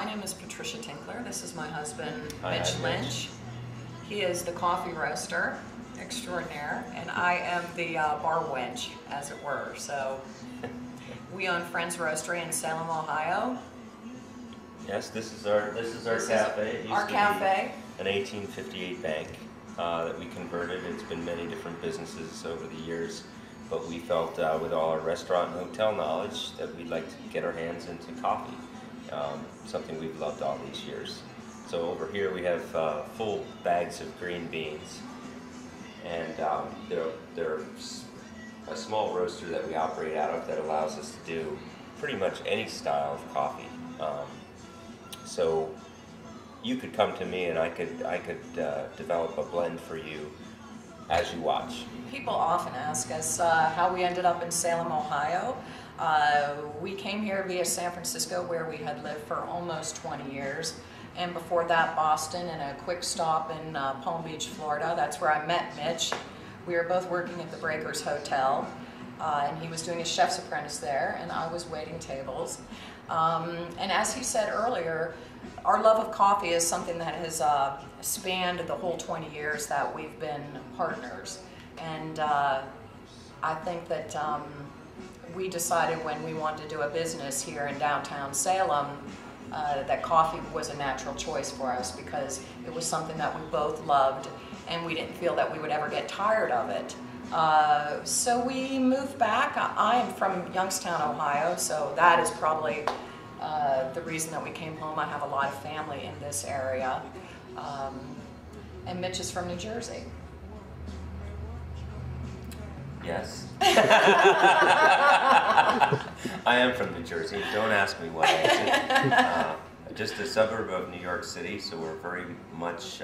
My name is Patricia Tinkler. This is my husband, Hi, Mitch I'm Lynch. Mitch. He is the coffee roaster extraordinaire, and I am the bar wench, as it were. So we own Friends Roastery in Salem, Ohio. Yes, this is our cafe. It used our to cafe. Be an 1858 bank that we converted. It's been many different businesses over the years, but we felt with all our restaurant and hotel knowledge that we'd like to get our hands into coffee, something we've loved all these years. So over here we have full bags of green beans, and they're a small roaster that we operate out of that allows us to do pretty much any style of coffee. So you could come to me and I could develop a blend for you as you watch. People often ask us how we ended up in Salem, Ohio. We came here via San Francisco, where we had lived for almost 20 years. And before that, Boston, and a quick stop in Palm Beach, Florida. That's where I met Mitch. We were both working at the Breakers Hotel, and he was doing his chef's apprentice there, and I was waiting tables. And as he said earlier, our love of coffee is something that has spanned the whole 20 years that we've been partners. And I think that we decided when we wanted to do a business here in downtown Salem that coffee was a natural choice for us, because it was something that we both loved and we didn't feel that we would ever get tired of it. So we moved back. I am from Youngstown, Ohio, so that is probably the reason that we came home. I have a lot of family in this area. And Mitch is from New Jersey. Yes. I am from New Jersey. Don't ask me what I did. Just a suburb of New York City, so we're very much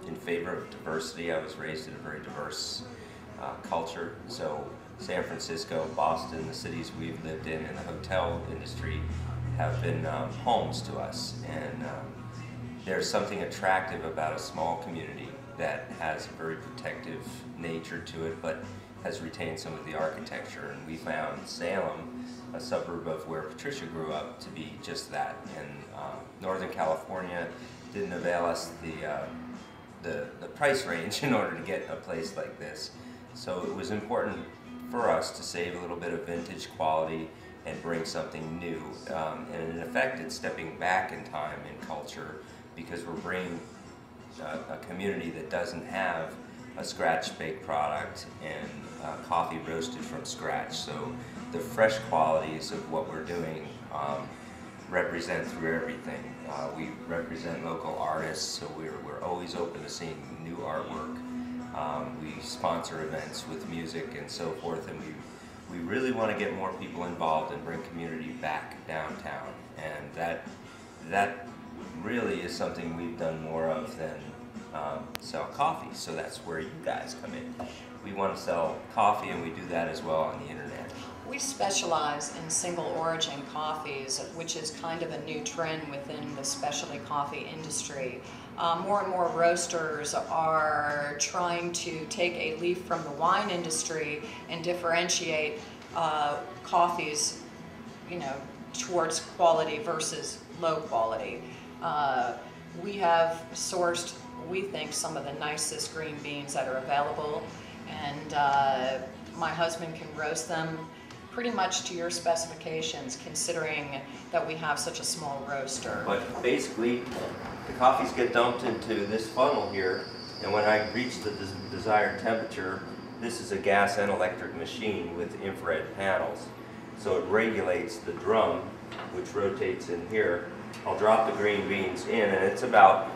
in favor of diversity. I was raised in a very diverse culture. So San Francisco, Boston, the cities we've lived in the hotel industry have been homes to us. And there's something attractive about a small community that has a very protective nature to it, but has retained some of the architecture. And we found Salem, a suburb of where Patricia grew up, to be just that. And Northern California didn't avail us the price range in order to get a place like this. So it was important for us to save a little bit of vintage quality and bring something new. And in effect, it's stepping back in time in culture, because we're bringing a community that doesn't have a scratch-baked product and coffee roasted from scratch. So the fresh qualities of what we're doing represent through everything. We represent local artists, so we're always open to seeing new artwork. We sponsor events with music and so forth, and we really want to get more people involved and bring community back downtown. And that really is something we've done more of than sell coffee. So that's where you guys come in. We want to sell coffee, and we do that as well on the internet. We specialize in single origin coffees, which is kind of a new trend within the specialty coffee industry. More and more roasters are trying to take a leaf from the wine industry and differentiate coffees, towards quality versus low quality. We have sourced, we think, some of the nicest green beans that are available, and my husband can roast them pretty much to your specifications, considering that we have such a small roaster. But basically, the coffees get dumped into this funnel here, and when I reach the desired temperature, this is a gas and electric machine with infrared panels. So it regulates the drum, which rotates in here. I'll drop the green beans in, and it's about,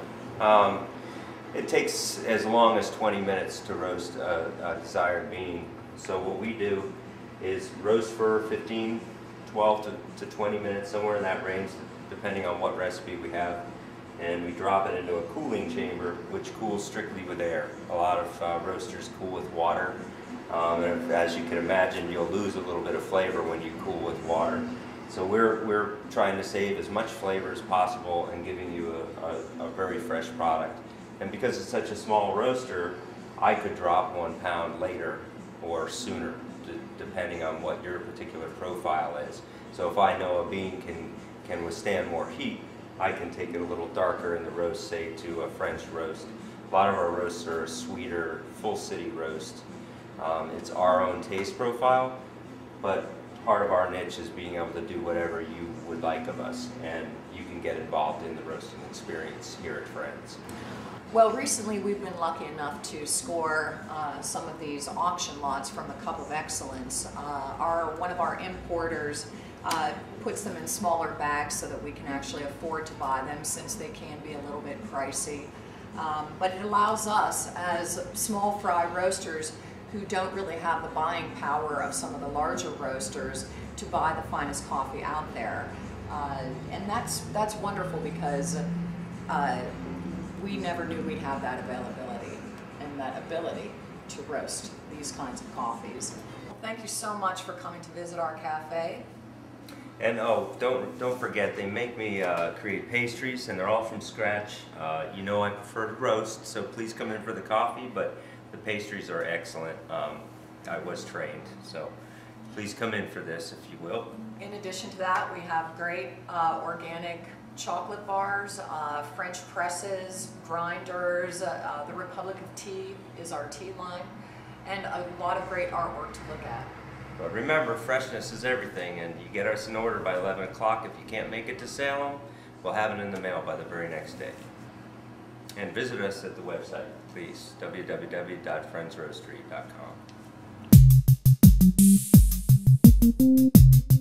it takes as long as 20 minutes to roast a desired bean. So what we do is roast for 12 to 20 minutes, somewhere in that range, depending on what recipe we have. And we drop it into a cooling chamber, which cools strictly with air. A lot of roasters cool with water. And as you can imagine, you'll lose a little bit of flavor when you cool with water. So we're trying to save as much flavor as possible and giving you a very fresh product. And because it's such a small roaster, I could drop 1 pound later or sooner, depending on what your particular profile is. So if I know a bean can withstand more heat, I can take it a little darker in the roast, say to a French roast. A lot of our roasts are sweeter, full city roast. It's our own taste profile, but part of our niche is being able to do whatever you would like of us, and you can get involved in the roasting experience here at Friends. Well, recently we've been lucky enough to score some of these auction lots from the Cup of Excellence. One of our importers puts them in smaller bags so that we can actually afford to buy them, since they can be a little bit pricey. But it allows us, as small fry roasters who don't really have the buying power of some of the larger roasters, to buy the finest coffee out there. And that's wonderful, because we never knew we'd have that availability and that ability to roast these kinds of coffees. Well, thank you so much for coming to visit our cafe. And oh, don't forget, they make me create pastries, and they're all from scratch. You know I prefer to roast, so please come in for the coffee, but the pastries are excellent. I was trained, so please come in for this if you will. In addition to that, we have great organic chocolate bars, French presses, grinders, the Republic of Tea is our tea line, and a lot of great artwork to look at. But remember, freshness is everything, and you get us an order by 11 o'clock. If you can't make it to Salem, we'll have it in the mail by the very next day. And visit us at the website, please, www.friendsroastery.com.